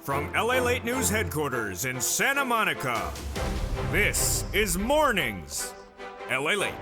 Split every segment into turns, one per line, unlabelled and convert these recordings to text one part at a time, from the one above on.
From LALATE News headquarters in Santa Monica, this is Mornings LALATE.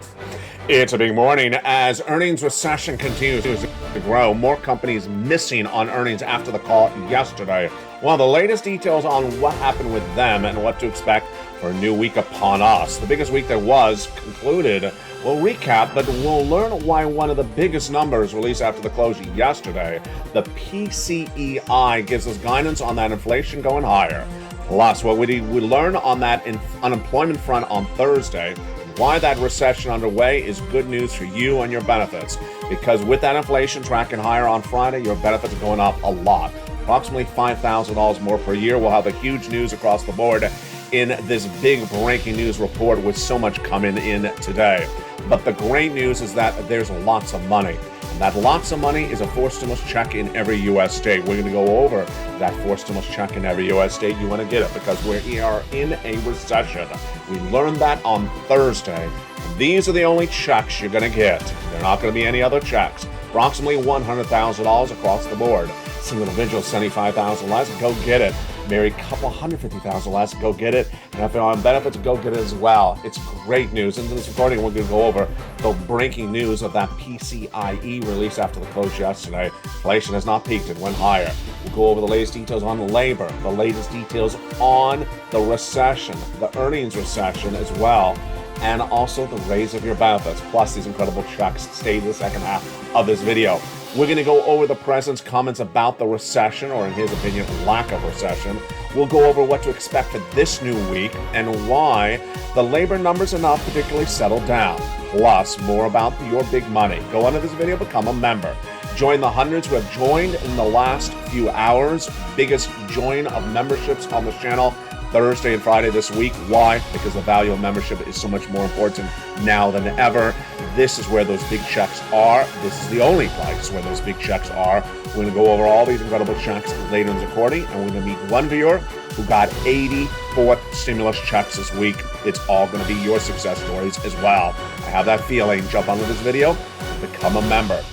It's a big morning as earnings recession continues to grow. More companies missing on earnings after the call yesterday. Well, the latest details on what happened with them and what to expect for a new week upon us. The biggest week that was concluded. We'll recap, but we'll learn why one of the biggest numbers released after the close yesterday, the PCEI, gives us guidance on that inflation going higher. Plus, what we learn on that unemployment front on Thursday, why that recession underway is good news for you and your benefits. Because with that inflation tracking higher on Friday, your benefits are going up a lot. Approximately $5,000 more per year. We'll have a huge news across the board in this big breaking news report with so much coming in today. But the great news is that there's lots of money. And that lots of money is a forced stimulus check in every U.S. state. We're going to go over that forced stimulus check in every U.S. state. You want to get it because we are in a recession. We learned that on Thursday. These are the only checks you're going to get. There are not going to be any other checks. Approximately $100,000 across the board. Single individual, $75,000 less, go get it. Married couple, $150,000 less, go get it. And if you're on benefits, go get it as well. It's great news. In this recording, we're going to go over the breaking news of that PCIE release after the close yesterday. Inflation has not peaked, it went higher. We'll go over the latest details on labor, the latest details on the recession, the earnings recession as well, and also the raise of your benefits, plus these incredible checks. Stay in the second half of this video. We're going to go over the president's comments about the recession, or in his opinion, lack of recession. We'll go over what to expect for this new week and why the labor numbers are not particularly settled down. Plus, more about your big money. Go under this video, become a member. Join the hundreds who have joined in the last few hours. Biggest join of memberships on this channel. Thursday and Friday this week. Why? Because the value of membership is so much more important now than ever. This is where those big checks are. This is the only place where those big checks are. We're going to go over all these incredible checks later in the recording, and we're going to meet one viewer who got 84 stimulus checks this week. It's all going to be your success stories as well. I have that feeling. Jump onto this video and become a member.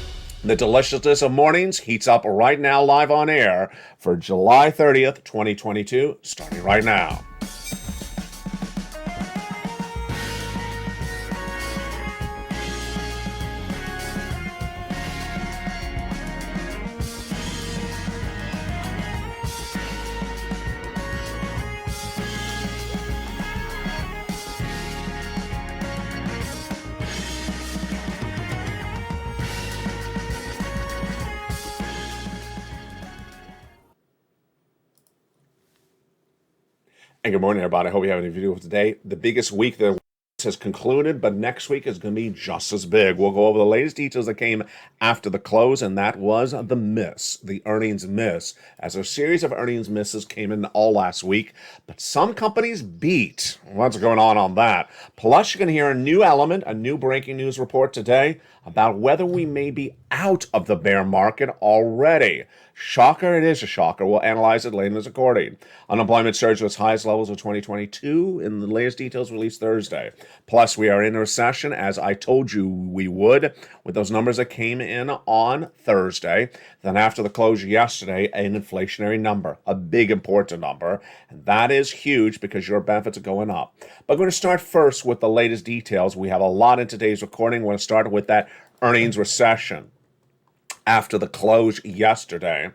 The deliciousness of mornings heats up right now live on air for July 30th, 2022, starting right now. And good morning, everybody. I hope you have a video today. The biggest week that has concluded, but next week is going to be just as big. We'll go over the latest details that came after the close, and that was the miss, the earnings miss, as a series of earnings misses came in all last week, but some companies beat. What's going on that? Plus, you're going to hear a new element, a new breaking news report today about whether we may be out of the bear market already. Shocker, it is a shocker. We'll analyze it later in this recording. Unemployment surged to its highest levels of 2022 in the latest details released Thursday. Plus, we are in a recession, as I told you we would, with those numbers that came in on Thursday. Then after the close yesterday, an inflationary number, a big important number. And that is huge because your benefits are going up. But I'm going to start first with the latest details. We have a lot in today's recording. We're going to start with that earnings recession. After the close yesterday,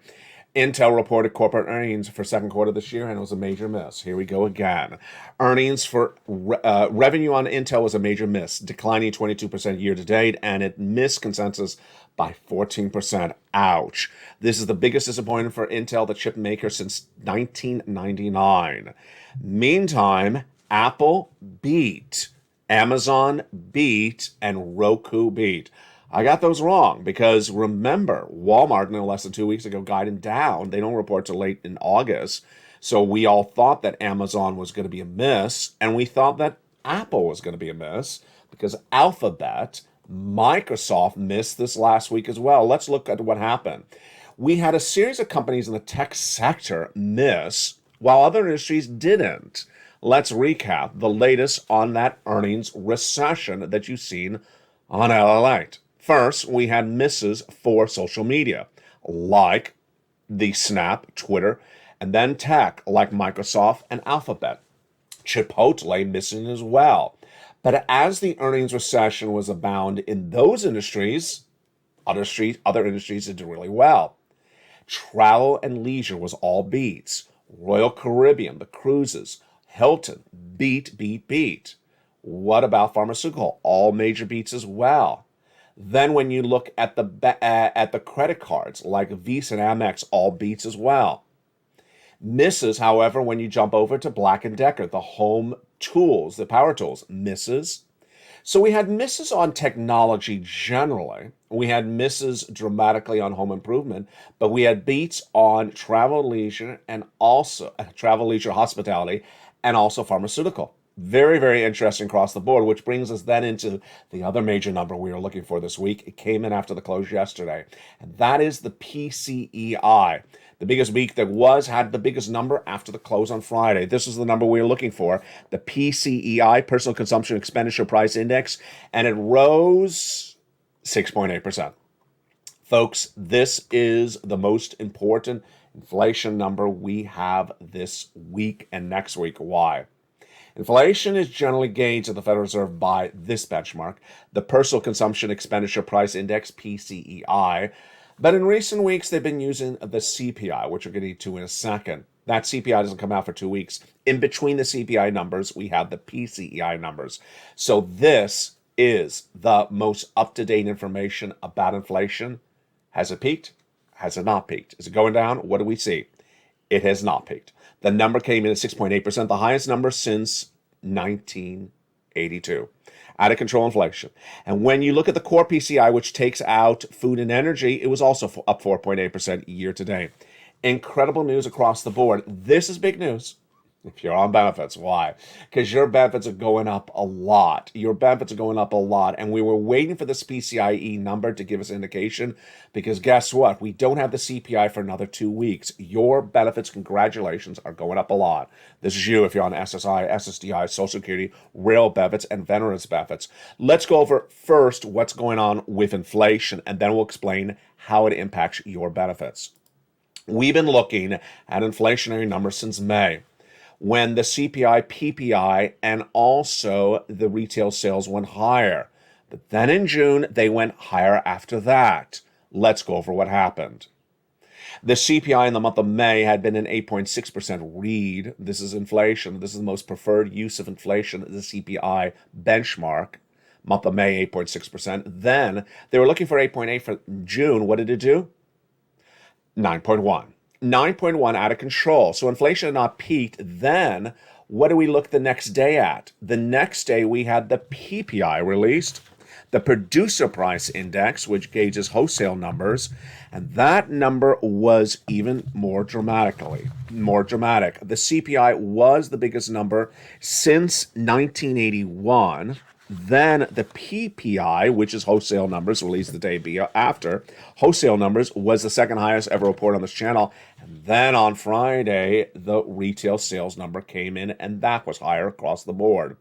Intel reported corporate earnings for second quarter this year, and it was a major miss. Here we go again. Earnings for revenue on Intel was a major miss, declining 22% year to date, and it missed consensus by 14%. Ouch. This is the biggest disappointment for Intel, the chip maker, since 1999. Meantime, Apple beat, Amazon beat, and Roku beat. I got those wrong because remember, Walmart no less than 2 weeks ago guided down. They don't report till late in August. So we all thought that Amazon was going to be a miss, and we thought that Apple was going to be a miss because Alphabet, Microsoft missed this last week as well. Let's look at what happened. We had a series of companies in the tech sector miss while other industries didn't. Let's recap the latest on that earnings recession that you've seen on LALATE. First, we had misses for social media, like the Snap, Twitter, And then tech like Microsoft and Alphabet. Chipotle missing as well. But as the earnings recession was abound in those industries, other industries did really well. Travel and leisure was all beats. Royal Caribbean, the cruises, Hilton, beat. What about pharmaceutical? All major beats as well. Then when you look at the credit cards like Visa and Amex, all beats as well. Misses, however, when you jump over to Black & Decker, the home tools, the power tools, misses. So we had misses on technology generally. We had misses dramatically on home improvement, but we had beats on travel, leisure, and also travel, leisure, hospitality, and also pharmaceutical. Very, very interesting across the board, which brings us then into the other major number we were looking for this week. It came in after the close yesterday, and that is the PCEI. The biggest week there was had the biggest number after the close on Friday. This is the number we were looking for, the PCEI, Personal Consumption Expenditure Price Index, and it rose 6.8%. Folks, this is the most important inflation number we have this week and next week. Why? Inflation is generally gauged at the Federal Reserve by this benchmark, the Personal Consumption Expenditure Price Index, PCEI. But in recent weeks, they've been using the CPI, which we're going to get to in a second. That CPI doesn't come out for 2 weeks. In between the CPI numbers, we have the PCEI numbers. So this is the most up-to-date information about inflation. Has it peaked? Has it not peaked? Is it going down? What do we see? It has not peaked. The number came in at 6.8%, the highest number since 1982. Out of control inflation. And when you look at the core PCI, which takes out food and energy, it was also up 4.8% year to date. Incredible news across the board. This is big news if you're on benefits. Why? Because your benefits are going up a lot. And we were waiting for this PCIe number to give us an indication, because guess what? We don't have the CPI for another 2 weeks. Your benefits, congratulations, are going up a lot. This is you if you're on SSI, SSDI, Social Security, rail benefits, and veterans benefits. Let's go over first what's going on with inflation, and then we'll explain how it impacts your benefits. We've been looking at inflationary numbers since May, when the CPI, PPI, and also the retail sales went higher. But then in June, they went higher after that. Let's go over what happened. The CPI in the month of May had been an 8.6% read. This is inflation. This is the most preferred use of inflation, the CPI benchmark. Month of May, 8.6%. Then they were looking for 8.8 for June. What did it do? 9.1. 9.1 out of control. So inflation had not peaked. Then what do we look the next day at? The next day we had the PPI released, the Producer Price Index, which gauges wholesale numbers, and that number was even more dramatic. The CPI was the biggest number since 1981. Then the PPI, which is wholesale numbers, released the day after. Wholesale numbers was the second highest ever reported on this channel. And then on Friday, the retail sales number came in, and that was higher across the board.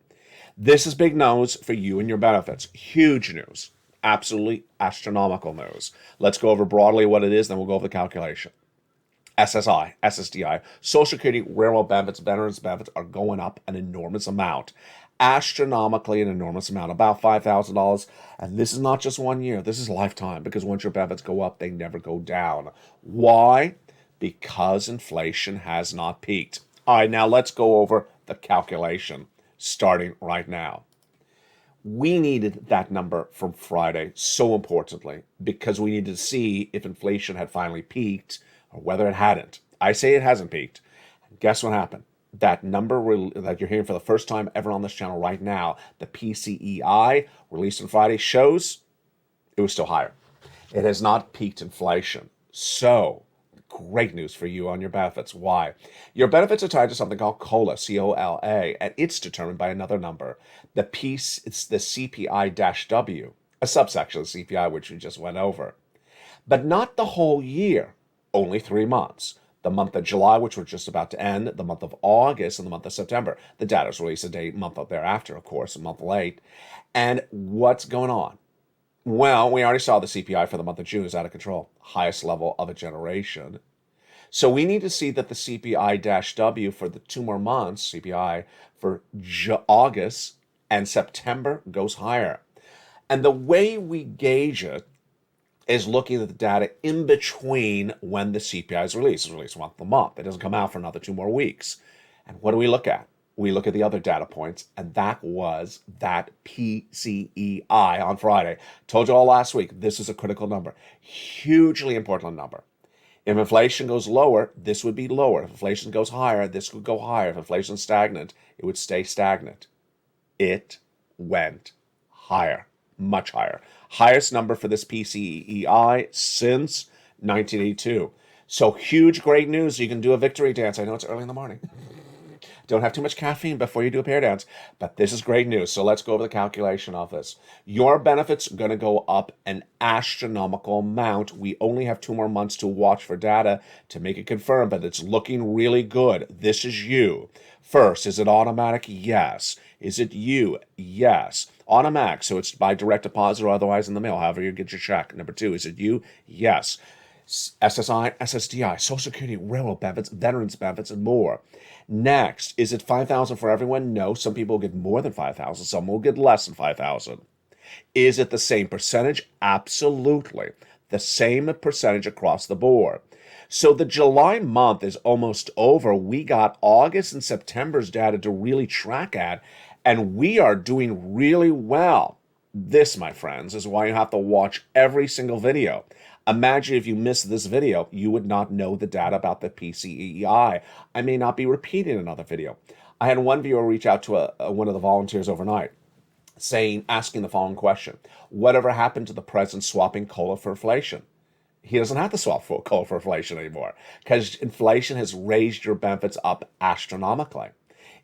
This is big news for you and your benefits. Huge news. Absolutely astronomical news. Let's go over broadly what it is, then we'll go over the calculation. SSI, SSDI, Social Security, railroad benefits, veterans benefits are going up an enormous amount. Astronomically an enormous amount, about $5,000. And this is not just 1 year, this is lifetime, because once your benefits go up, they never go down. Why? Because inflation has not peaked. All right, now let's go over the calculation, starting right now. We needed that number from Friday, so importantly, because we needed to see if inflation had finally peaked or whether it hadn't. I say it hasn't peaked. And guess what happened? That number that you're hearing for the first time ever on this channel right now, the PCEI, released on Friday, shows it was still higher. It has not peaked inflation. So, great news for you on your benefits. Why? Your benefits are tied to something called COLA, C-O-L-A, and it's determined by another number. It's the CPI-W, a subsection of the CPI, which we just went over. But not the whole year, only 3 months. The month of July, which we're just about to end, the month of August, and the month of September. The data is released a month thereafter, of course, a month late. And what's going on? Well, we already saw the CPI for the month of June is out of control. Highest level of a generation. So we need to see that the CPI-W for the 2 more months, CPI for August and September, goes higher. And the way we gauge it is looking at the data in between when the CPI is released. It's released once a month. It doesn't come out for another 2 more weeks. And what do we look at? We look at the other data points, and that was that PCEI on Friday. Told you all last week, this is a critical number. Hugely important number. If inflation goes lower, this would be lower. If inflation goes higher, this would go higher. If inflation is stagnant, it would stay stagnant. It went higher, much higher. Highest number for this PCEI since 1982. So huge, great news. You can do a victory dance. I know it's early in the morning. Don't have too much caffeine before you do a pair dance, but this is great news. So let's go over the calculation of this. Your benefits are going to go up an astronomical amount. We only have 2 more months to watch for data to make it confirm, but it's looking really good. This is you. First, is it automatic? Yes. Is it you? Yes. Automatic, so it's by direct deposit or otherwise in the mail, however you get your check. Number 2, is it you? Yes. SSI, SSDI, Social Security, railroad benefits, veterans benefits, and more. Next, is it $5,000 for everyone? No, some people will get more than $5,000, some will get less than $5,000. Is it the same percentage? Absolutely. The same percentage across the board. So the July month is almost over. We got August and September's data to really track at, and we are doing really well. This, my friends, is why you have to watch every single video. Imagine if you missed this video, you would not know the data about the PCEI. I may not be repeating another video. I had one viewer reach out to one of the volunteers overnight, asking the following question: whatever happened to the president swapping COLA for inflation? He doesn't have to swap COLA for inflation anymore because inflation has raised your benefits up astronomically.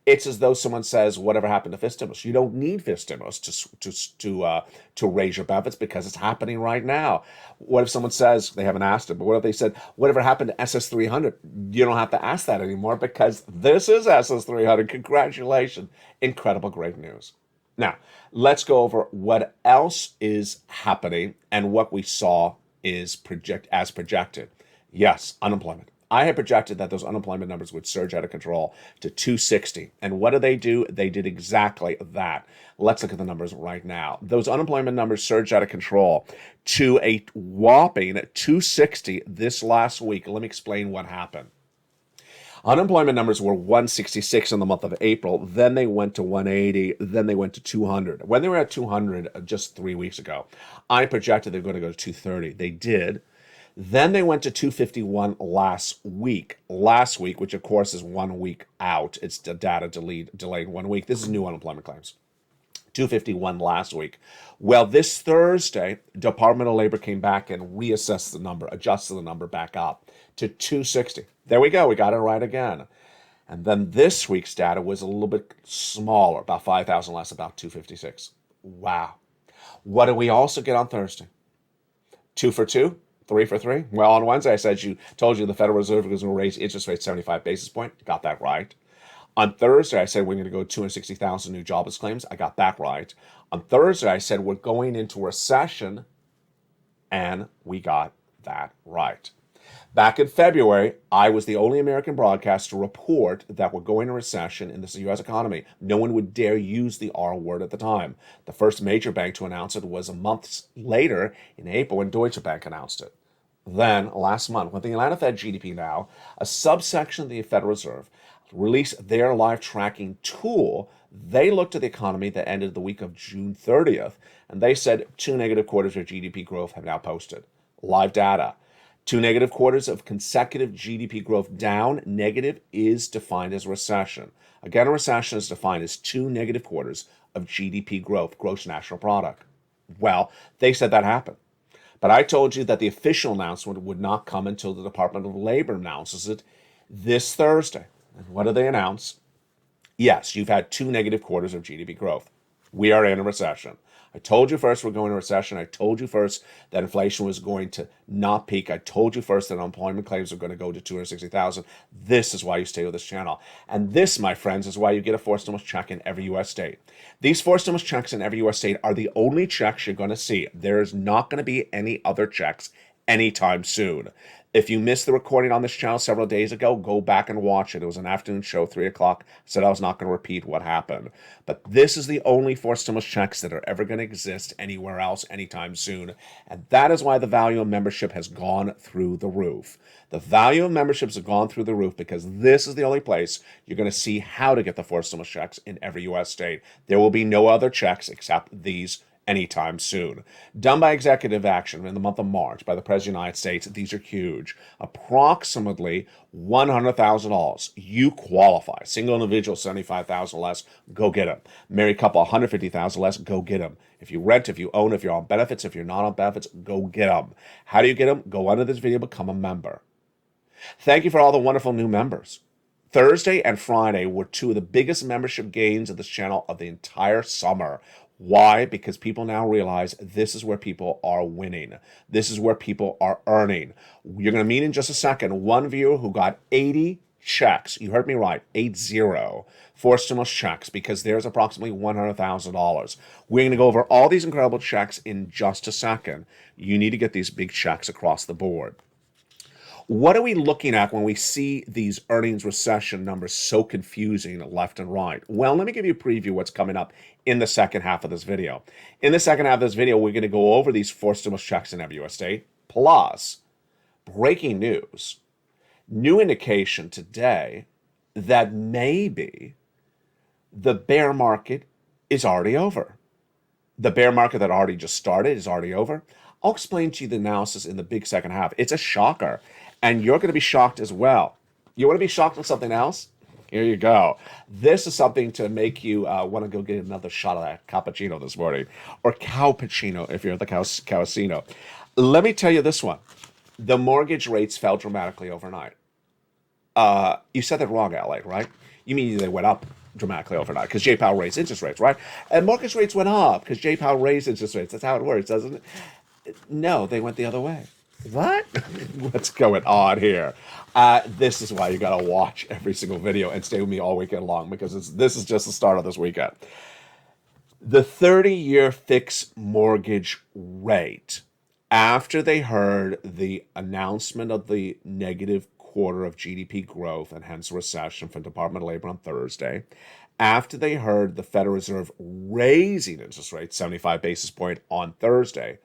It's as though someone says, whatever happened to fifth stimulus? You don't need fifth stimulus to raise your benefits because it's happening right now. What if someone says, they haven't asked it, but what if they said, whatever happened to SS300? You don't have to ask that anymore because this is SS300. Congratulations. Incredible, great news. Now, let's go over what else is happening and what we saw is projected. Yes, unemployment. I had projected that those unemployment numbers would surge out of control to 260. And what did they do? They did exactly that. Let's look at the numbers right now. Those unemployment numbers surged out of control to a whopping 260 this last week. Let me explain what happened. Unemployment numbers were 166 in the month of April. Then they went to 180. Then they went to 200. When they were at 200 just 3 weeks ago, I projected they're going to go to 230. They did. Then they went to 251 last week, which of course is 1 week out. It's the data delayed 1 week. This is new unemployment claims. 251 last week. Well, this Thursday, Department of Labor came back and reassessed the number, adjusted the number back up to 260. There we go. We got it right again. And then this week's data was a little bit smaller, about 5,000 less, about 256. Wow. What did we also get on Thursday? 2 for 2? 3 for 3? Well, on Wednesday, told you the Federal Reserve was going to raise interest rates 75 basis points. Got that right. On Thursday, I said we're going to go 260,000 new jobless claims. I got that right. On Thursday, I said we're going into recession, and we got that right. Back in February, I was the only American broadcaster to report that we're going into recession in the U.S. economy. No one would dare use the R word at the time. The first major bank to announce it was a month later in April when Deutsche Bank announced it. Then, last month, when the Atlanta Fed GDP Now, a subsection of the Federal Reserve, released their live tracking tool, they looked at the economy that ended the week of June 30th, and they said 2 negative quarters of GDP growth have now posted. Live data. 2 negative quarters of consecutive GDP growth down. Negative is defined as recession. Again, a recession is defined as 2 negative quarters of GDP growth, gross national product. Well, they said that happened. But I told you that the official announcement would not come until the Department of Labor announces it this Thursday. And what do they announce? Yes, you've had 2 negative quarters of GDP growth. We are in a recession. I told you first we're going into recession. I told you first that inflation was going to not peak. I told you first that unemployment claims are going to go to 260,000. This is why you stay with this channel. And this, my friends, is why you get a forced stimulus check in every U.S. state. These forced stimulus checks in every U.S. state are the only checks you're going to see. There is not going to be any other checks anytime soon. If you missed the recording on this channel several days ago, go back and watch it. It was an afternoon show, 3 o'clock. I said I was not going to repeat what happened. But this is the only 4 stimulus checks that are ever going to exist anywhere else anytime soon. And that is why the value of membership has gone through the roof. The value of memberships have gone through the roof because this is the only place you're going to see how to get the 4 stimulus checks in every U.S. state. There will be no other checks except these anytime soon. Done by executive action in the month of March by the President of the United States. These are huge. Approximately $100,000. You qualify. Single individual, $75,000 less, go get them. Married couple, $150,000 less, go get them. If you rent, if you own, if you're on benefits, if you're not on benefits, go get them. How do you get them? Go under this video, become a member. Thank you for all the wonderful new members. Thursday and Friday were 2 of the biggest membership gains of this channel of the entire summer. Why? Because people now realize this is where people are winning. This is where people are earning. You're going to meet in just a second one viewer who got 80 checks. You heard me right, 80 for stimulus checks because there's approximately $100,000. We're going to go over all these incredible checks in just a second. You need to get these big checks across the board. What are we looking at when we see these earnings recession numbers so confusing left and right? Well, let me give you a preview of what's coming up in the second half of this video. In the second half of this video, we're going to go over these 4 stimulus checks in every U.S. state, plus breaking news, new indication today that maybe the bear market is already over. The bear market that already just started is already over. I'll explain to you the analysis in the big second half. It's a shocker. And you're going to be shocked as well. You want to be shocked on something else? Here you go. This is something to make you want to go get another shot of that cappuccino this morning. Or cowpuccino if you're at the casino. Let me tell you this one. The mortgage rates fell dramatically overnight. You said that wrong, LA, right? You mean they went up dramatically overnight because Jay Powell raised interest rates, right? And mortgage rates went up because Jay Powell raised interest rates. That's how it works, doesn't it? No, they went the other way. What? What's going on here? This is why you got to watch every single video and stay with me all weekend long because this is just the start of this weekend. The 30-year fixed mortgage rate, after they heard the announcement of the negative quarter of GDP growth and hence recession from the Department of Labor on Thursday, after they heard the Federal Reserve raising interest rates 75 basis points on Thursday,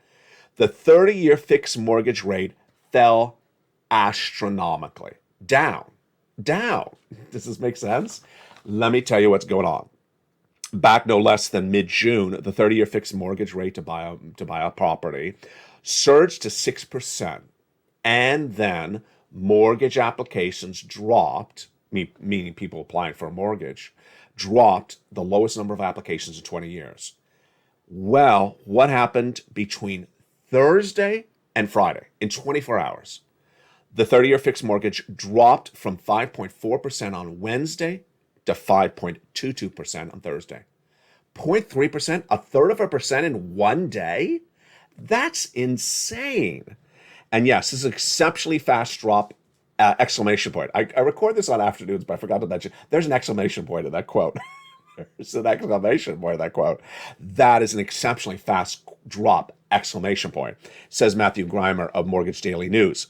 the 30-year fixed mortgage rate fell astronomically. Down. Does this make sense? Let me tell you what's going on. Back no less than mid-June, the 30-year fixed mortgage rate to buy a property surged to 6%. And then mortgage applications dropped, meaning people applying for a mortgage, dropped the lowest number of applications in 20 years. Well, what happened between Thursday and Friday in 24 hours? The 30-year fixed mortgage dropped from 5.4% on Wednesday to 5.22% on Thursday. 0.3%, a third of a percent in one day? That's insane. And yes, this is an exceptionally fast drop, exclamation point. I record this on afternoons, but I forgot to mention, there's an exclamation point in that quote. There's an exclamation point in that quote. That is an exceptionally fast drop, exclamation point, says Matthew Grimer of Mortgage Daily News.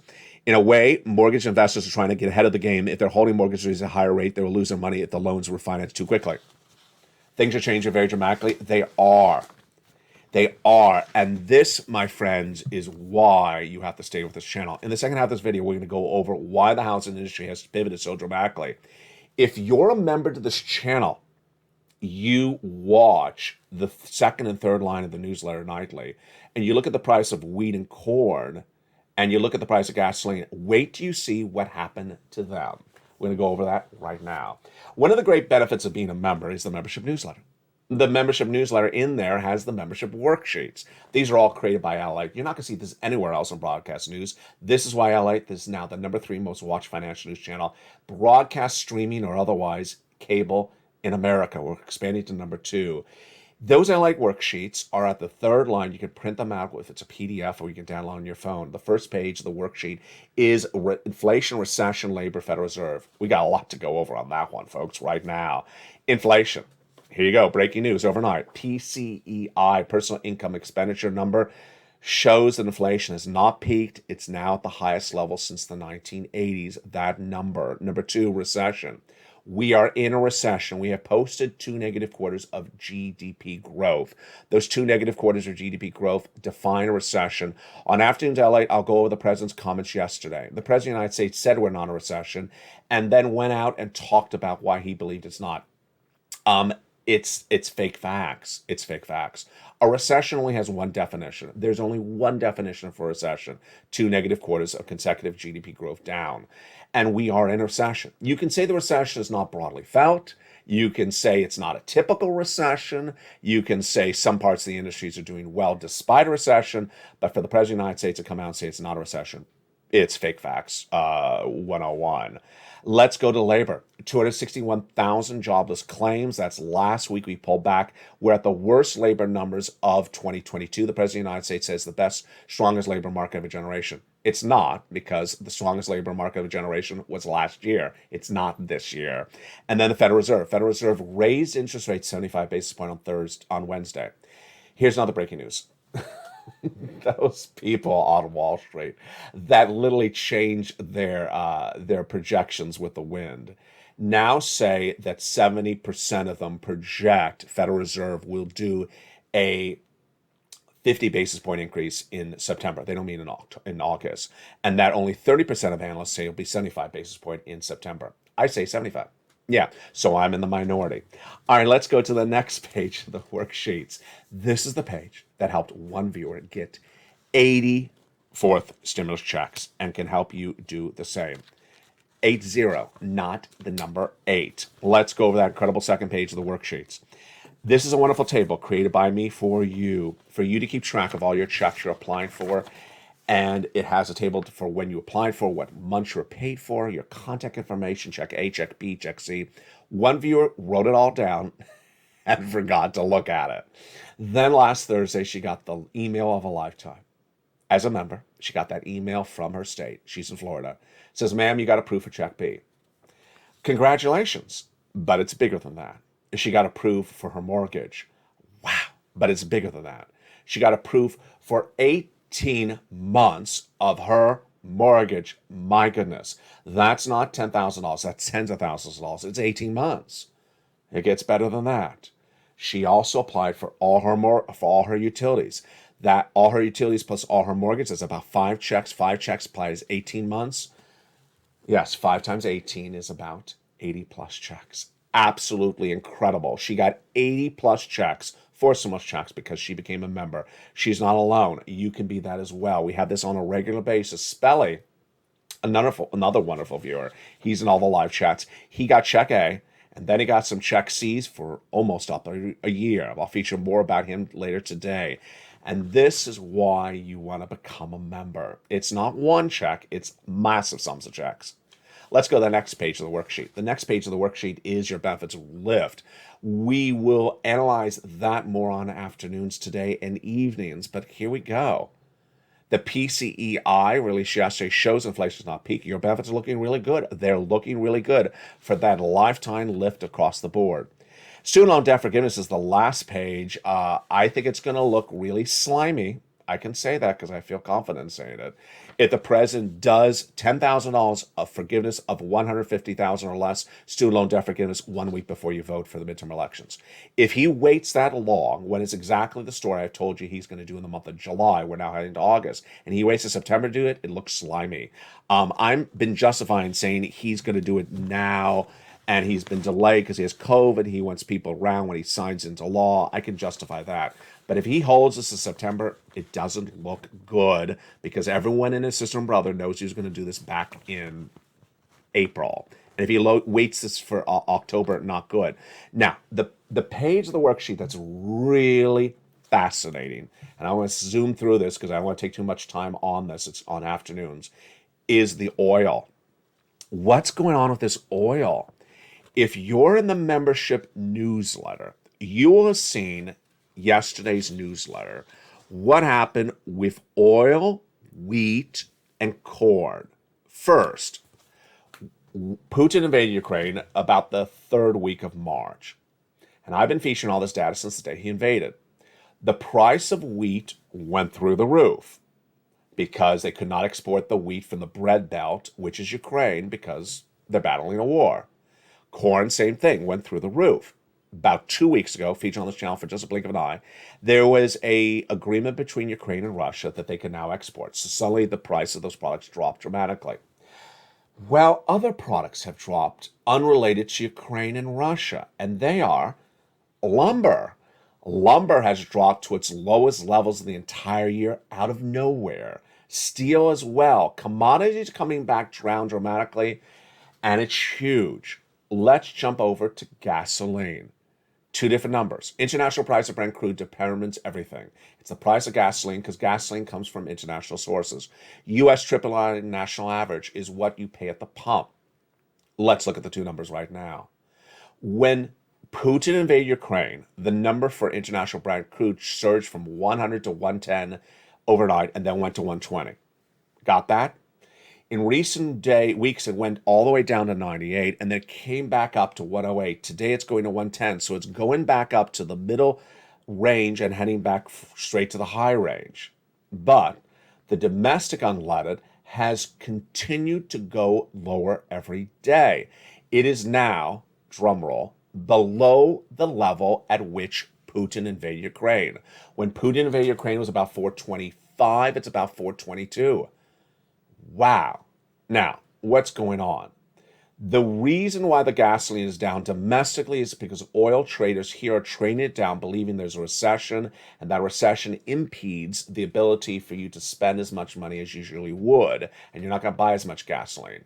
In a way, mortgage investors are trying to get ahead of the game. If they're holding mortgages at a higher rate, they will lose their money if the loans were financed too quickly. Things are changing very dramatically. They are. And this, my friends, is why you have to stay with this channel. In the second half of this video, we're going to go over why the housing industry has pivoted so dramatically. If you're a member to this channel, you watch the second and third line of the newsletter nightly, and you look at the price of wheat and corn, and you look at the price of gasoline, wait till you see what happened to them. We're going to go over that right now. One of the great benefits of being a member is the membership newsletter. The membership newsletter in there has the membership worksheets. These are all created by LALATE. You're not going to see this anywhere else in broadcast news. This is why LALATE is now the #3 most watched financial news channel, broadcast, streaming, or otherwise, cable in America. We're expanding to #2. Those LALATE worksheets are at the third line. You can print them out if it's a PDF or you can download on your phone. The first page of the worksheet is inflation, recession, labor, Federal Reserve. We got a lot to go over on that one, folks, right now. Inflation. Here you go. Breaking news overnight. PCEI, personal income expenditure number, shows that inflation has not peaked. It's now at the highest level since the 1980s. That number. Number two, recession. We are in a recession. We have posted 2 negative quarters of GDP growth. Those 2 negative quarters of GDP growth define a recession. On Afternoons LA, I'll go over the president's comments yesterday. The president of the United States said we're not in a recession and then went out and talked about why he believed it's not. It's fake facts. It's fake facts. A recession only has one definition. There's only one definition for a recession: 2 negative quarters of consecutive GDP growth down. And we are in a recession. You can say the recession is not broadly felt. You can say it's not a typical recession. You can say some parts of the industries are doing well despite a recession. But for the president of the United States to come out and say it's not a recession, it's fake facts 101. Let's go to labor. 261,000 jobless claims. That's last week. We pulled back. We're at the worst labor numbers of 2022. The president of the United States says the best, strongest labor market of a generation. It's not, because the strongest labor market of a generation was last year. It's not this year. And then the Federal Reserve. Federal Reserve raised interest rates 75 basis points on Wednesday. Here's another breaking news. Those people on Wall Street that literally changed their projections with the wind now say that 70% of them project Federal Reserve will do a 50 basis point increase in September. They don't mean in August. And that only 30% of analysts say it'll be 75 basis point in September. I say 75. Yeah, so I'm in the minority. All right, let's go to the next page of the worksheets. This is the page that helped one viewer get 84th stimulus checks and can help you do the same. 80, not the number 8. Let's go over that incredible second page of the worksheets. This is a wonderful table created by me for you to keep track of all your checks you're applying for. And it has a table for when you applied for, what months you were paid for, your contact information, check A, check B, check C. One viewer wrote it all down and forgot to look at it. Then last Thursday, she got the email of a lifetime. As a member, she got that email from her state. She's in Florida. It says, ma'am, you got approved for check B. Congratulations, but it's bigger than that. She got approved for her mortgage. Wow, but it's bigger than that. She got approved for 18 months of her mortgage. My goodness, that's not $10,000. That's tens of thousands of dollars. It's 18 months. It gets better than that. She also applied for all her utilities. That all her utilities plus all her mortgage is about 5 checks. 5 checks applied is 18 months. Yes, 5 times 18 is about 80 plus checks. Absolutely incredible. She got 80 plus checks, 4 stimulus checks, because she became a member. She's not alone. You can be that as well. We have this on a regular basis. Spelly, another wonderful viewer. He's in all the live chats. He got check A, and then he got some check C's for almost up a year. I'll feature more about him later today. And this is why you want to become a member. It's not one check, it's massive sums of checks. Let's go to the next page of the worksheet. The next page of the worksheet is your benefits lift. We will analyze that more on afternoons today and evenings, but here we go. The PCEI released yesterday shows inflation is not peaking. Your benefits are looking really good. They're looking really good for that lifetime lift across the board. Student loan debt forgiveness is the last page. I think it's going to look really slimy. I can say that because I feel confident in saying it. If the president does $10,000 of forgiveness of $150,000 or less student loan debt forgiveness 1 week before you vote for the midterm elections. If he waits that long, when it's exactly the story I told you he's going to do in the month of July, we're now heading to August, and he waits to September to do it, it looks slimy. I've been justifying saying he's going to do it now, and he's been delayed because he has COVID. He wants people around when he signs into law. I can justify that. But if he holds this to September, it doesn't look good because everyone in his sister and brother knows he's going to do this back in April. And if he waits this for October, not good. Now, the page of the worksheet that's really fascinating, and I want to zoom through this because I don't want to take too much time on this, it's on afternoons, is the oil. What's going on with this oil? If you're in the membership newsletter, you will have seen yesterday's newsletter what happened with oil, wheat, and corn. First, Putin invaded Ukraine about the 3rd week of March. And I've been featuring all this data since the day he invaded. The price of wheat went through the roof because they could not export the wheat from the bread belt, which is Ukraine, because they're battling a war. Corn, same thing, went through the roof. About 2 weeks ago, featured on this channel for just a blink of an eye, there was a agreement between Ukraine and Russia that they can now export. So suddenly the price of those products dropped dramatically. Well, other products have dropped unrelated to Ukraine and Russia, and they are lumber. Lumber has dropped to its lowest levels of the entire year out of nowhere. Steel as well. Commodities coming back down dramatically, and it's huge. Let's jump over to gasoline. Two different numbers. International price of Brent crude determines everything. It's the price of gasoline because gasoline comes from international sources. U.S. triple national average is what you pay at the pump. Let's look at the two numbers right now. When Putin invaded Ukraine, the number for international Brent crude surged from 100 to 110 overnight and then went to 120. Got that? In recent weeks, it went all the way down to 98 and then came back up to 108. Today, it's going to 110. So it's going back up to the middle range and heading back straight to the high range. But the domestic unleaded has continued to go lower every day. It is now, drumroll, below the level at which Putin invaded Ukraine. When Putin invaded Ukraine, it was about 425. It's about 422. Wow. Now, what's going on? The reason why the gasoline is down domestically is because oil traders here are trading it down, believing there's a recession, and that recession impedes the ability for you to spend as much money as you usually would, and you're not going to buy as much gasoline.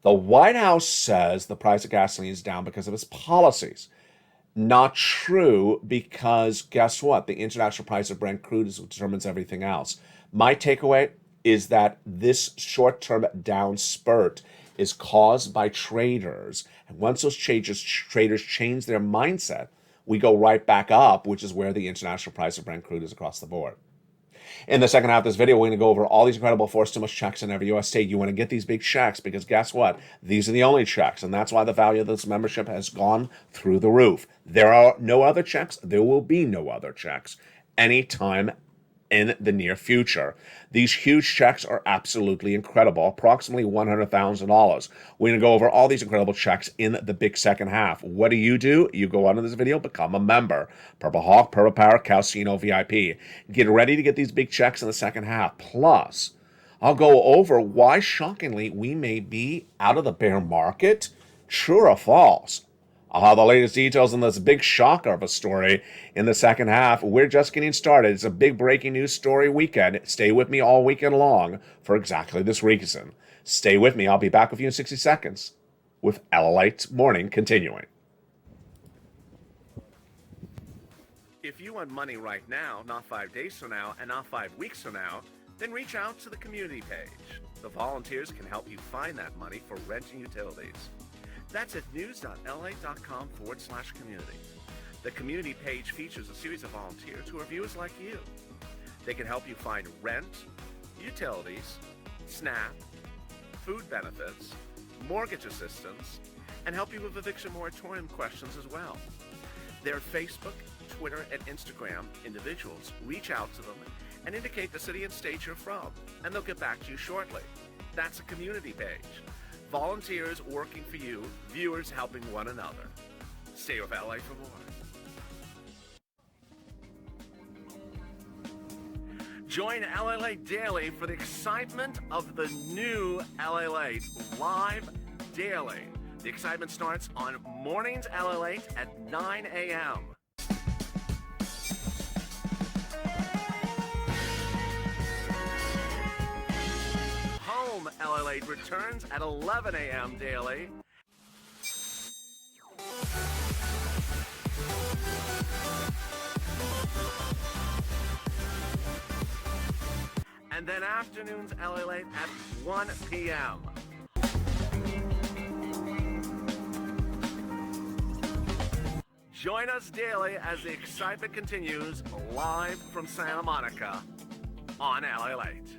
The White House says the price of gasoline is down because of its policies. Not true, because guess what? The international price of Brent crude determines everything else. My takeaway is that this short-term down spurt is caused by traders. And once those traders change their mindset, we go right back up, which is where the international price of Brent crude is across the board. In the second half of this video, we're going to go over all these incredible four stimulus checks in every U.S. state. You want to get these big checks because guess what? These are the only checks, and that's why the value of this membership has gone through the roof. There are no other checks. There will be no other checks anytime in the near future. These huge checks are absolutely incredible, approximately $100,000. We're going to go over all these incredible checks in the big second half. What do? You go on to this video, become a member. Purple Hawk, Purple Power, Calcino VIP. Get ready to get these big checks in the second half. Plus, I'll go over why, shockingly, we may be out of the bear market. True or false? I'll have the latest details on this big shocker of a story in the second half. We're just getting started. It's a big breaking news story weekend. Stay with me all weekend long for exactly this reason. Stay with me. I'll be back with you in 60 seconds with LALATE Morning continuing.
If you want money right now, not 5 days from now, and not 5 weeks from now, then reach out to the community page. The volunteers can help you find that money for rent and utilities. That's at news.lalate.com/community. The community page features a series of volunteers who are viewers like you. They can help you find rent, utilities, SNAP, food benefits, mortgage assistance, and help you with eviction moratorium questions as well. Their Facebook, Twitter, and Instagram individuals reach out to them and indicate the city and state you're from, and they'll get back to you shortly. That's a community page. Volunteers working for you, viewers helping one another. Stay with LA for more. Join LALATE Daily for the excitement of the new LALATE live daily. The excitement starts on Mornings LALATE at 9 a.m. Home LALATE returns at 11 a.m. daily. And then afternoons LALATE at 1 p.m. Join us daily as the excitement continues live from Santa Monica on LALATE.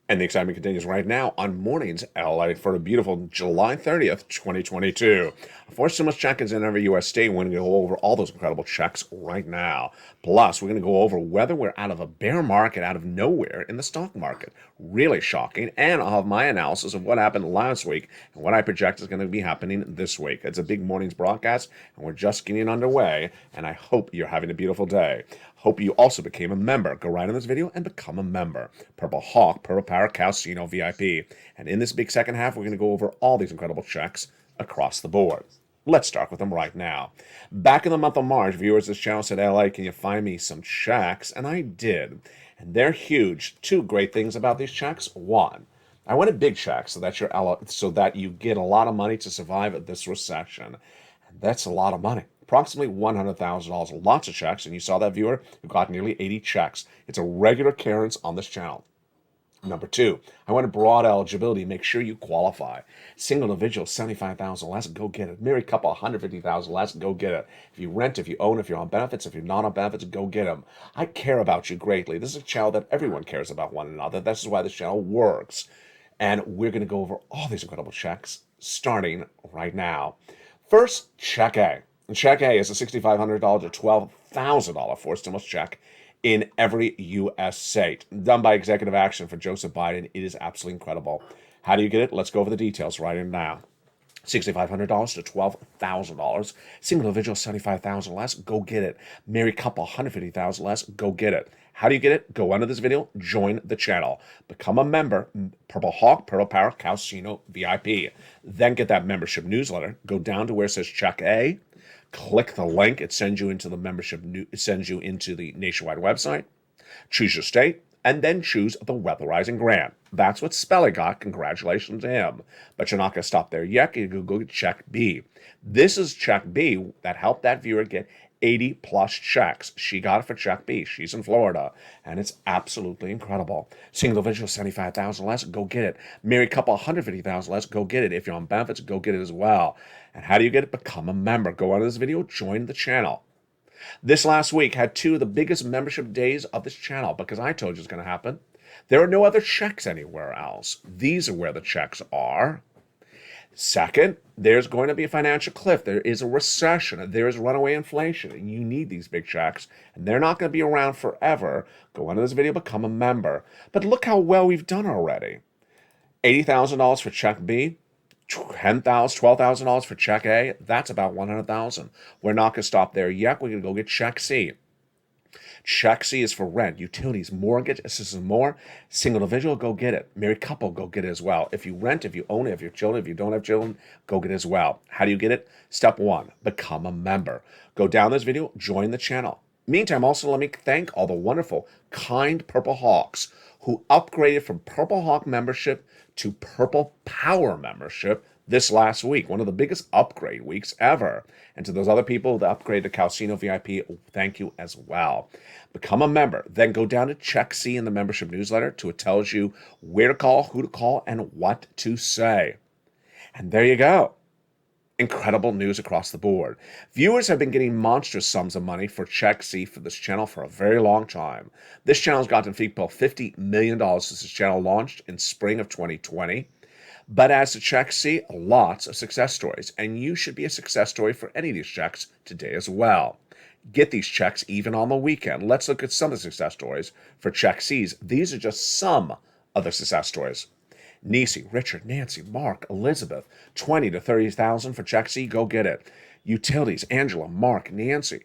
And the excitement continues right now on Mornings LA for a beautiful July 30th, 2022. Four stimulus check-ins in every U.S. state. We're going to go over all those incredible checks right now. Plus, we're going to go over whether we're out of a bear market out of nowhere in the stock market. Really shocking. And I'll have my analysis of what happened last week and what I project is going to be happening this week. It's a big morning's broadcast, and we're just getting underway. And I hope you're having a beautiful day. Hope you also became a member. Go right in this video and become a member. Purple Hawk, Purple Power, Casino VIP. And in this big second half, we're going to go over all these incredible checks across the board. Let's start with them right now. Back in the month of March, viewers of this channel said, LA, can you find me some checks? And I did. And they're huge. Two great things about these checks. One, I wanted big checks so that you get a lot of money to survive this recession. And that's a lot of money. Approximately $100,000. Lots of checks, and you saw that viewer who got nearly 80 checks. It's a regular occurrence on this channel. Number two, I want a broad eligibility. Make sure you qualify. Single individual, $75,000 less, go get it. Married couple, $150,000 less, go get it. If you rent, if you own, if you're on benefits, if you're not on benefits, go get them. I care about you greatly. This is a channel that everyone cares about one another. This is why this channel works. And we're going to go over all these incredible checks starting right now. First, Check A. And Check A is a $6,500 to $12,000 forced stimulus check in every U.S. state. Done by executive action for Joseph Biden. It is absolutely incredible. How do you get it? Let's go over the details right in now. $6,500 to $12,000. Single individual, $75,000 less, go get it. Married couple, $150,000 less, go get it. How do you get it? Go under this video, join the channel. Become a member, Purple Hawk, Purple Power, Casino VIP. Then get that membership newsletter. Go down to where it says Check A. Click the link. It sends you into the it sends you into the nationwide website. Choose your state, and then choose the weatherizing grant. That's what Spelly got. Congratulations to him. But you're not going to stop there yet. You go get Check B. This is Check B that helped that viewer get 80 plus checks. She got it for Check B. She's in Florida, and it's absolutely incredible. Single individual, $75,000 less, go get it. Married couple, $150,000 less, go get it. If you're on benefits, go get it as well. And how do you get it? Become a member. Go under this video, join the channel. This last week had two of the biggest membership days of this channel because I told you it's going to happen. There are no other checks anywhere else. These are where the checks are. Second, there's going to be a financial cliff. There is a recession. There is runaway inflation. And you need these big checks. And they're not going to be around forever. Go under this video, become a member. But look how well we've done already. $80,000 for Check B. $12,000 for Check A. That's about $100,000. We're not going to stop there yet. We're going to go get Check C. Check C is for rent, utilities, mortgage, assistance, more. Single individual, go get it. Married couple, go get it as well. If you rent, if you own it, if you have children, if you don't have children, go get it as well. How do you get it? Step one, become a member. Go down this video, join the channel. Meantime, also let me thank all the wonderful, kind Purple Hawks who upgraded from Purple Hawk membership to Purple Power membership this last week, one of the biggest upgrade weeks ever. And to those other people that upgraded to Casino VIP, thank you as well. Become a member. Then go down to Check C in the membership newsletter to it tells you where to call, who to call, and what to say. And there you go. Incredible news across the board. Viewers have been getting monstrous sums of money for Check C for this channel for a very long time. This channel's gotten $50 million since this channel launched in spring of 2020. But as to Check C, lots of success stories. And you should be a success story for any of these checks today as well. Get these checks even on the weekend. Let's look at some of the success stories for Check C's. These are just some of the success stories. Nisi, Richard, Nancy, Mark, Elizabeth, 20 to 30,000 for Check C, go get it. Utilities, Angela, Mark, Nancy.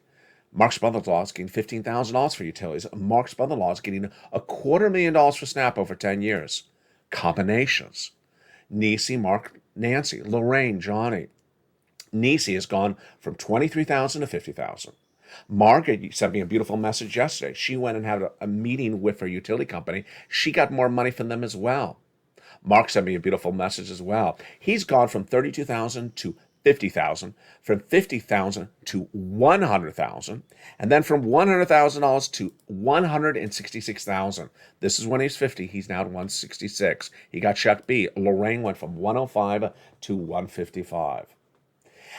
Mark's mother-in-law is getting $15,000 for utilities. Mark's mother-in-law is getting $250,000 for SNAP over 10 years. Combinations. Nisi, Mark, Nancy, Lorraine, Johnny. Nisi has gone from $23,000 to $50,000. Mark sent me a beautiful message yesterday. She went and had a meeting with her utility company. She got more money from them as well. Mark sent me a beautiful message as well. He's gone from $32,000 to $50,000, from $50,000 to $100,000, and then from $100,000 to $166,000. This is when he's 50. He's now at 166. He got Check B. Lorraine went from 105 to 155.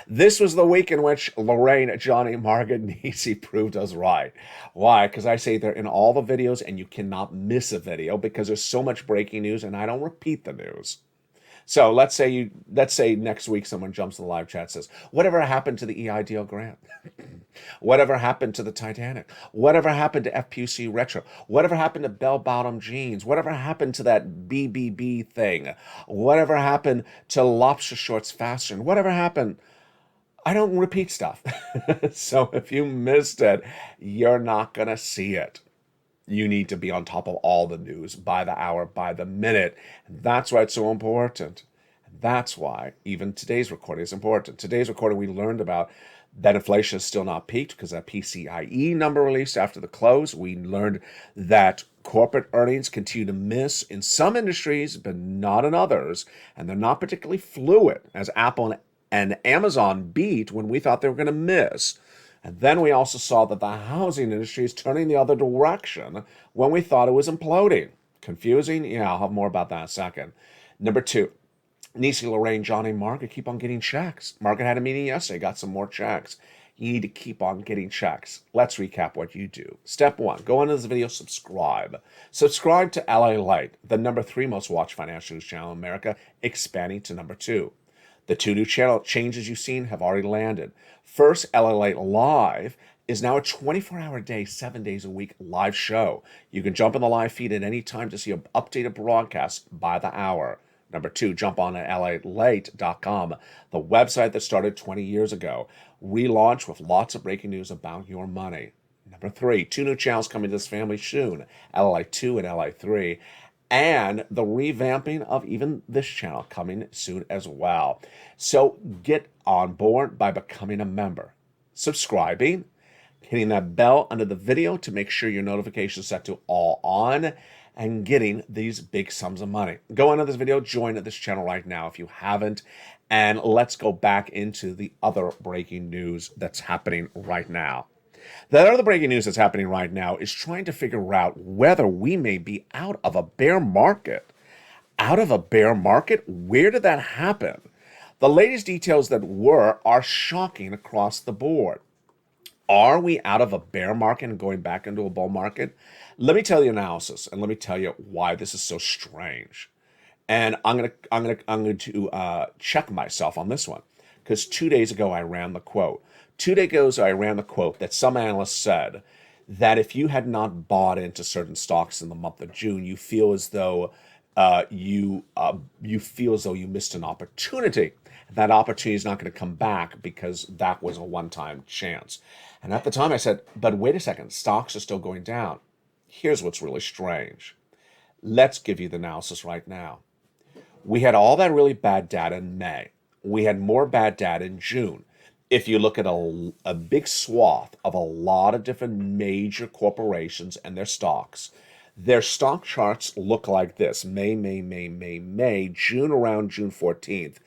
This was the week in which Lorraine, Johnny, Margaret, Nisi proved us right. Why? Because I say they're in all the videos and you cannot miss a video because there's so much breaking news and I don't repeat the news. So let's say next week someone jumps in the live chat and says, whatever happened to the EIDL grant? Whatever happened to the Titanic? Whatever happened to FPC Retro? Whatever happened to bell-bottom jeans? Whatever happened to that BBB thing? Whatever happened to lobster shorts fashion? Whatever happened? I don't repeat stuff. So if you missed it, you're not going to see it. You need to be on top of all the news by the hour, by the minute. That's why it's so important. That's why even today's recording is important. Today's recording, we learned about that inflation is still not peaked because that PCIe number released after the close. We learned that corporate earnings continue to miss in some industries, but not in others. And they're not particularly fluid, as Apple and Amazon beat when we thought they were going to miss. And then we also saw that the housing industry is turning the other direction when we thought it was imploding. Confusing? Yeah, I'll have more about that in a second. Number two, Nisi, Lorraine, Johnny, Margaret keep on getting checks. Margaret had a meeting yesterday, got some more checks. You need to keep on getting checks. Let's recap what you do. Step one, go into this video, subscribe. Subscribe to LALATE, the number 3 most watched financial news channel in America, expanding to number 2. The 2 new channel changes you've seen have already landed. First, LALATE Live is now a 24-hour day, 7 days a week live show. You can jump in the live feed at any time to see an updated broadcast by the hour. Number 2, jump on at LALATE.com, the website that started 20 years ago. Relaunch with lots of breaking news about your money. Number 3, 2 new channels coming to this family soon, LA2 and LA3. And the revamping of even this channel coming soon as well. So get on board by becoming a member, subscribing, hitting that bell under the video to make sure your notifications set to all on, and getting these big sums of money. Go into this video, join this channel right now if you haven't, and let's go back into the other breaking news that's happening right now. The other breaking news that's happening right now is trying to figure out whether we may be out of a bear market. Out of a bear market? Where did that happen? The latest details that are shocking across the board. Are we out of a bear market and going back into a bull market? Let me tell you analysis, and let me tell you why this is so strange. And I'm going to check myself on this one, because 2 days ago I ran the quote. 2 days ago, I ran the quote that some analysts said that if you had not bought into certain stocks in the month of June, you feel as though you missed an opportunity. That opportunity is not going to come back because that was a one-time chance. And at the time, I said, "But wait a second, stocks are still going down." Here's what's really strange. Let's give you the analysis right now. We had all that really bad data in May. We had more bad data in June. If you look at a big swath of a lot of different major corporations and their stock charts look like this. May, June around June 14th.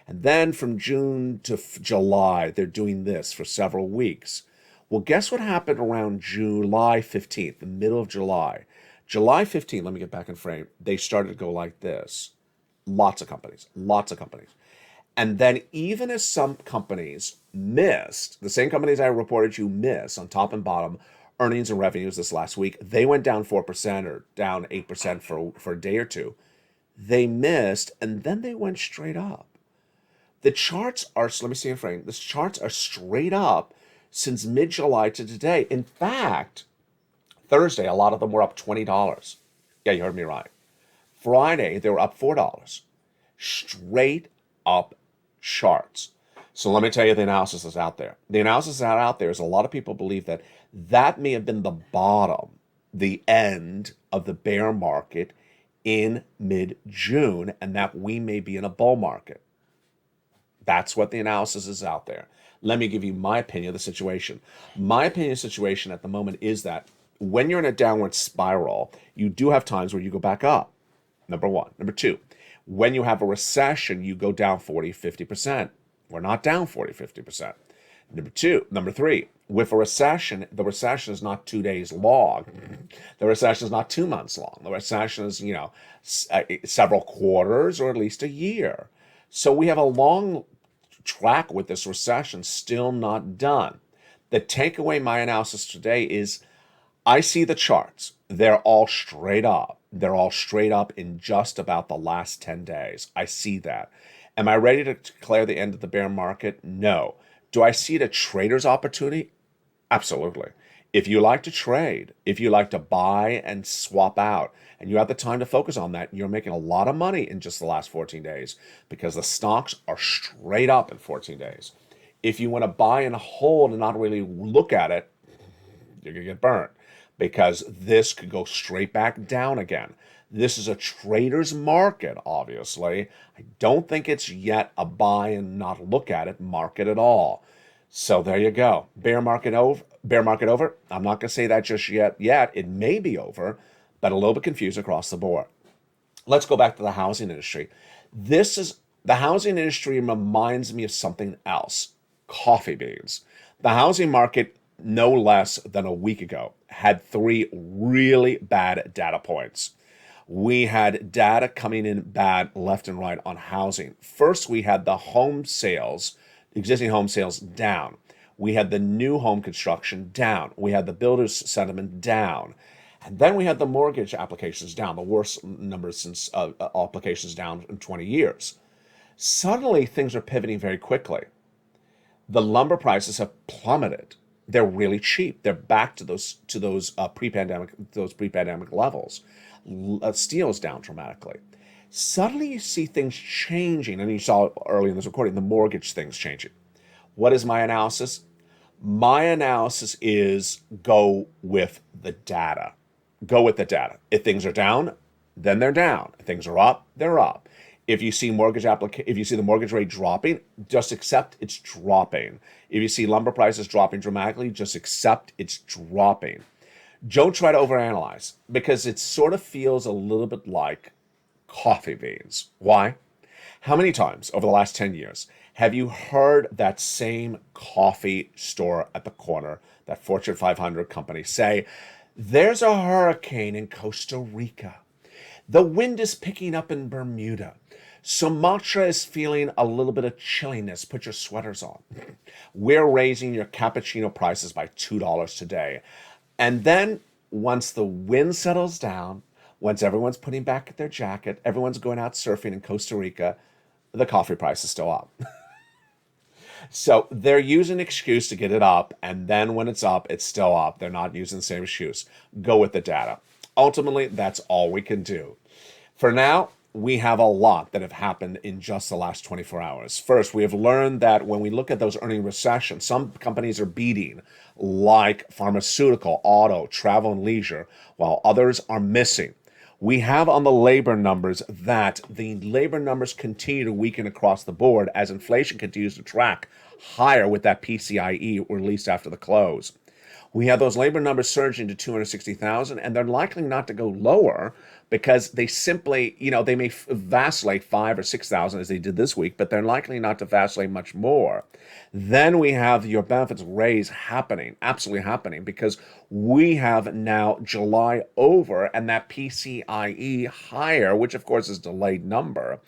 And then from June to July, they're doing this for several weeks. Well, guess what happened around July 15th, the middle of July? July 15th, let me get back in frame. They started to go like this. Lots of companies. And then even as some companies missed, the same companies I reported you miss on top and bottom earnings and revenues this last week, they went down 4% or down 8% for a day or two. They missed, and then they went straight up. The charts are, let me see in frame, the charts are straight up since mid-July to today. In fact, Thursday, a lot of them were up $20. Yeah, you heard me right. Friday, they were up $4. Straight up charts. So let me tell you the analysis that's out there. The analysis that's out there is a lot of people believe that that may have been the bottom, the end of the bear market in mid-June, and that we may be in a bull market. That's what the analysis is out there. Let me give you my opinion of the situation. My opinion of the situation at the moment is that when you're in a downward spiral, you do have times where you go back up. Number one. Number two, when you have a recession, you go down 40, 50%. We're not down 40, 50%. Number three, with a recession, the recession is not 2 days long. The recession is not 2 months long. The recession is, several quarters or at least a year. So we have a long track with this recession, still not done. The takeaway, my analysis today is I see the charts. They're all straight up. They're all straight up in just about the last 10 days. I see that. Am I ready to declare the end of the bear market? No. Do I see it a trader's opportunity? Absolutely. If you like to trade, if you like to buy and swap out, and you have the time to focus on that, you're making a lot of money in just the last 14 days because the stocks are straight up in 14 days. If you want to buy and hold and not really look at it, you're going to get burned because this could go straight back down again. This is a trader's market, obviously. I don't think it's yet a buy and not look at it market at all. So there you go. Bear market over. Bear market over. I'm not going to say that just yet. It may be over, but a little bit confused across the board. Let's go back to the housing industry. The housing industry reminds me of something else. Coffee beans. The housing market, no less than a week ago, had 3 really bad data points. We had data coming in bad left and right on housing. First, we had the home sales, existing home sales down. We had the new home construction down. We had the builders' sentiment down. And then we had the mortgage applications down, the worst numbers since applications down in 20 years. Suddenly, things are pivoting very quickly. The lumber prices have plummeted. They're really cheap. They're back to those pre-pandemic levels. Steel is down dramatically. Suddenly you see things changing, and you saw early in this recording, the mortgage things changing. What is my analysis? My analysis is go with the data. Go with the data. If things are down, then they're down. If things are up, they're up. If you see if you see the mortgage rate dropping, just accept it's dropping. If you see lumber prices dropping dramatically, just accept it's dropping. Don't try to overanalyze because it sort of feels a little bit like coffee beans. Why? How many times over the last 10 years have you heard that same coffee store at the corner, that Fortune 500 company, say, there's a hurricane in Costa Rica. The wind is picking up in Bermuda. Sumatra is feeling a little bit of chilliness. Put your sweaters on. We're raising your cappuccino prices by $2 today. And then once the wind settles down, once everyone's putting back their jacket, everyone's going out surfing in Costa Rica, the coffee price is still up. So they're using an excuse to get it up, and then when it's up, it's still up. They're not using the same excuse. Go with the data. Ultimately, that's all we can do. For now, we have a lot that have happened in just the last 24 hours. First, we have learned that when we look at those earning recessions, some companies are beating, like pharmaceutical, auto, travel, and leisure, while others are missing. We have on the labor numbers that the labor numbers continue to weaken across the board as inflation continues to track higher with that PCIe released after the close. We have those labor numbers surging to 260,000, and they're likely not to go lower because they simply, they may vacillate 5,000 or 6,000 as they did this week, but they're likely not to vacillate much more. Then we have your benefits raise happening, absolutely happening, because we have now July over and that PCIe higher, which of course is a delayed number.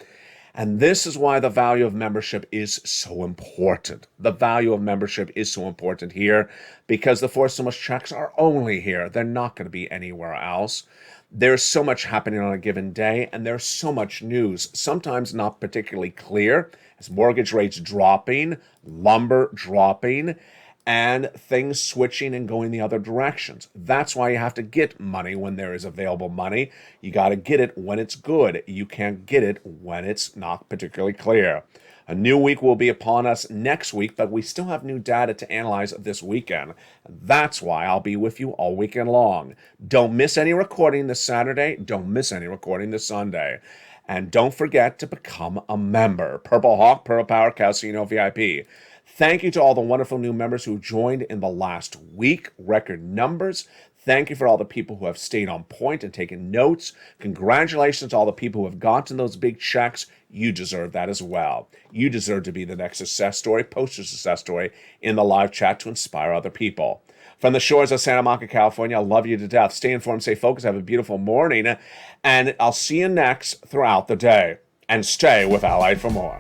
And this is why the value of membership is so important. The value of membership is so important here because the Force So Much checks are only here. They're not going to be anywhere else. There's so much happening on a given day, and there's so much news, sometimes not particularly clear, as mortgage rates dropping, lumber dropping, and things switching and going the other directions. That's why you have to get money when there is available money. You got to get it when it's good. You can't get it when it's not particularly clear. A new week will be upon us next week, but we still have new data to analyze this weekend. That's why I'll be with you all weekend long. Don't miss any recording this Saturday. Don't miss any recording this Sunday. And don't forget to become a member. Purple Hawk, Pearl Power, Casino VIP. Thank you to all the wonderful new members who joined in the last week. Record numbers. Thank you for all the people who have stayed on point and taken notes. Congratulations to all the people who have gotten those big checks. You deserve that as well. You deserve to be the next success story. Post your success story in the live chat to inspire other people. From the shores of Santa Monica, California, I love you to death. Stay informed, stay focused, have a beautiful morning, and I'll see you next throughout the day. And stay with LALATE for more.